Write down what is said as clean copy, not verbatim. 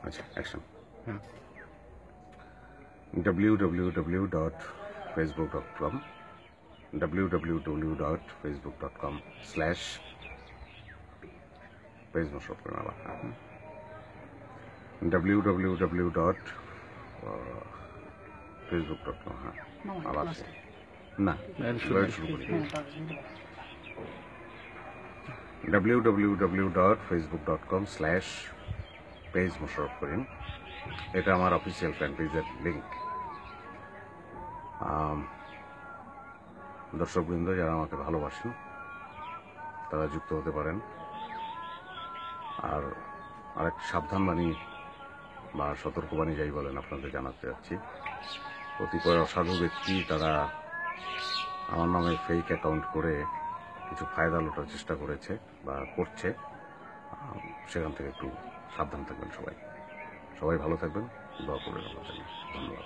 আচ্ছা, অ্যাকশন। হুম। www.facebook.com www.facebook.com/পেজ মোশাররফ করিম আবার www.facebook.com আবার না শুরু করি www.facebook.com/পেজ মোশাররফ করিম। এটা আমার অফিসিয়াল ফ্যান পেজের লিঙ্ক। দর্শকবৃন্দ যারা আমাকে ভালোবাসেন তারা যুক্ত হতে পারেন। আর আরেক সাবধানবাণী বা সতর্কবাণী যাই বলেন আপনাদের জানাতে যাচ্ছি, কতিপয় অসাধু ব্যক্তি তারা আমার নামে ফেক অ্যাকাউন্ট করে কিছু ফায়দা লোটার চেষ্টা করেছে বা করছে। সেখান থেকে একটু সাবধান থাকবেন সবাই। সবাই ভালো থাকবেন, দোয়া করবেন আমাদের জন্য। ধন্যবাদ।